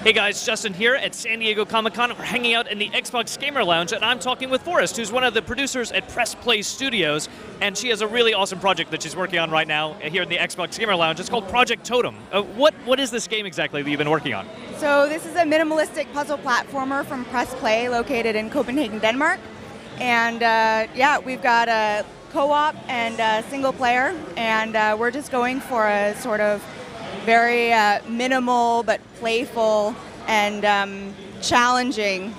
Hey guys, Justin here at San Diego Comic-Con. We're hanging out in the Xbox Gamer Lounge, and I'm talking with Forrest, who's one of the producers at Press Play Studios, and she has a really awesome project that she's working on right now here in the Xbox Gamer Lounge. It's called Project Totem. What is this game exactly that you've been working on? So this is a minimalistic puzzle platformer from Press Play, located in Copenhagen, Denmark. And yeah, we've got a co-op and a single player, and we're just going for a sort of very minimal but playful and challenging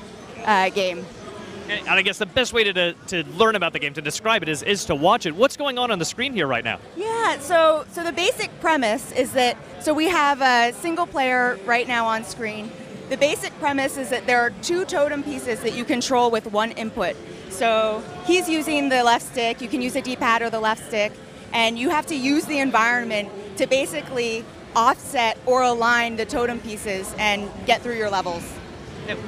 game. And I guess the best way to learn about the game, to describe it, is to watch it. What's going on the screen here right now? Yeah, so the basic premise is that, so we have a single player right now on screen. The basic premise is that there are two totem pieces that you control with one input. So he's using the left stick, you can use the D-pad or the left stick, and you have to use the environment to basically offset or align the totem pieces and get through your levels.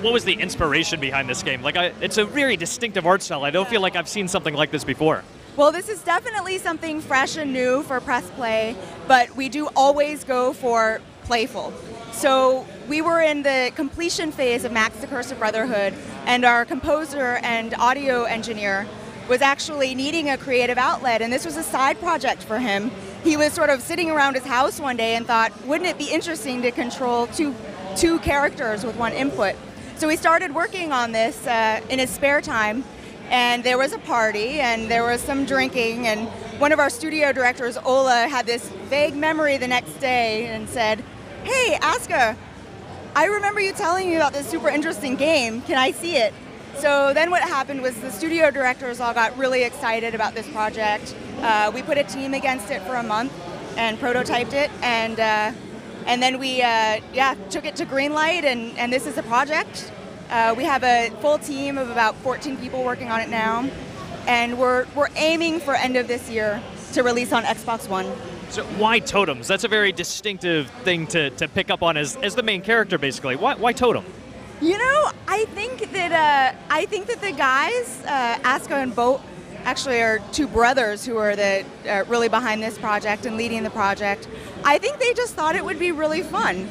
What was the inspiration behind this game? It's a very distinctive art style. I don't feel like I've seen something like this before. Well, this is definitely something fresh and new for Press Play, but we do always go for playful. So we were in the completion phase of Max the Curse of Brotherhood, and our composer and audio engineer was actually needing a creative outlet, and this was a side project for him. He was sort of sitting around his house one day and thought, wouldn't it be interesting to control two characters with one input? So he started working on this in his spare time, and there was a party, and there was some drinking, and one of our studio directors, Ola, had this vague memory the next day and said, hey, Aska, I remember you telling me about this super interesting game. Can I see it? So then what happened was the studio directors all got really excited about this project. We put a team against it for a month and prototyped it, and then we took it to Greenlight, and this is a project. We have a full team of about 14 people working on it now, and we're aiming for end of this year to release on Xbox One. So why totems? That's a very distinctive thing to pick up on as the main character, basically. Why totem? You know, I think that the guys, Aska and Boat, actually are two brothers who are really behind this project and leading the project. I think they just thought it would be really fun.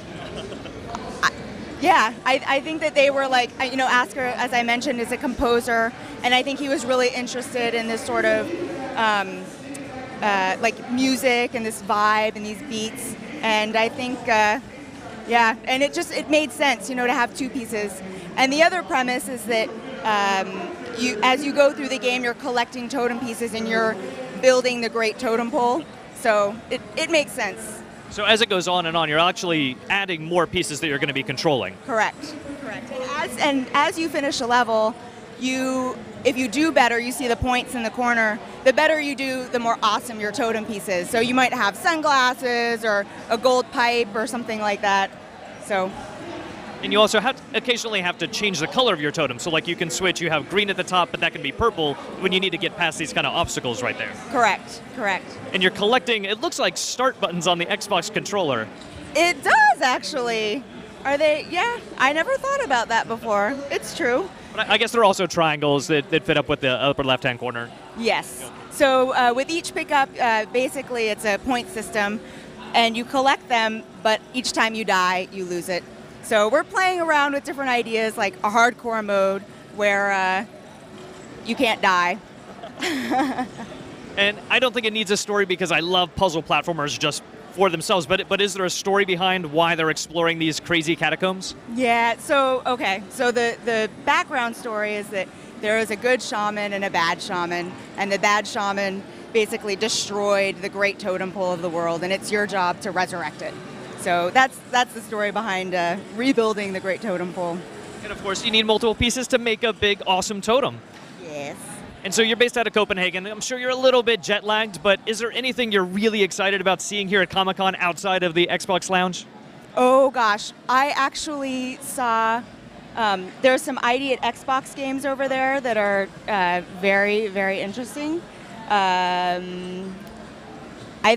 I think that they were like, you know, Aska, as I mentioned, is a composer, and I think he was really interested in this sort of like music and this vibe and these beats, and I think, and it made sense, you know, to have two pieces. And the other premise is that as you go through the game, you're collecting totem pieces and you're building the great totem pole, so it makes sense. So as it goes on, you're actually adding more pieces that you're going to be controlling. Correct. And as you finish a level, if you do better, you see the points in the corner, the better you do, the more awesome your totem piece is. So you might have sunglasses or a gold pipe or something like that. So. And you also occasionally have to change the color of your totem. So like you can switch, you have green at the top, but that can be purple when you need to get past these kind of obstacles right there. Correct. And you're collecting, it looks like start buttons on the Xbox controller. It does, actually. Are they? Yeah, I never thought about that before. It's true. But I guess there are also triangles that fit up with the upper left-hand corner. Yes. So with each pickup, basically it's a point system, and you collect them, but each time you die, you lose it. So we're playing around with different ideas, like a hardcore mode where you can't die. And I don't think it needs a story because I love puzzle platformers just for themselves, but is there a story behind why they're exploring these crazy catacombs? Yeah, so the background story is that there is a good shaman and a bad shaman, and the bad shaman basically destroyed the great totem pole of the world, and it's your job to resurrect it. So that's the story behind rebuilding the great totem pole. And of course, you need multiple pieces to make a big, awesome totem. Yes. And so you're based out of Copenhagen. I'm sure you're a little bit jet-lagged, but is there anything you're really excited about seeing here at Comic-Con outside of the Xbox Lounge? Oh, gosh. I actually saw there's some ID at Xbox games over there that are very, very interesting. I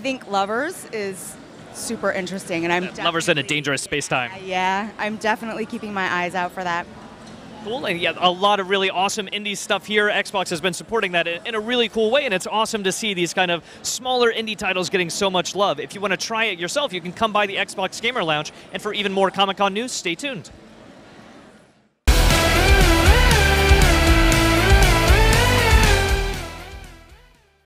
think Lovers is super interesting, and Lovers in a Dangerous Space-Time. Yeah, I'm definitely keeping my eyes out for that. Cool, and yeah, a lot of really awesome indie stuff here. Xbox has been supporting that in a really cool way, and it's awesome to see these kind of smaller indie titles getting so much love. If you want to try it yourself, you can come by the Xbox Gamer Lounge, and for even more Comic-Con news, stay tuned.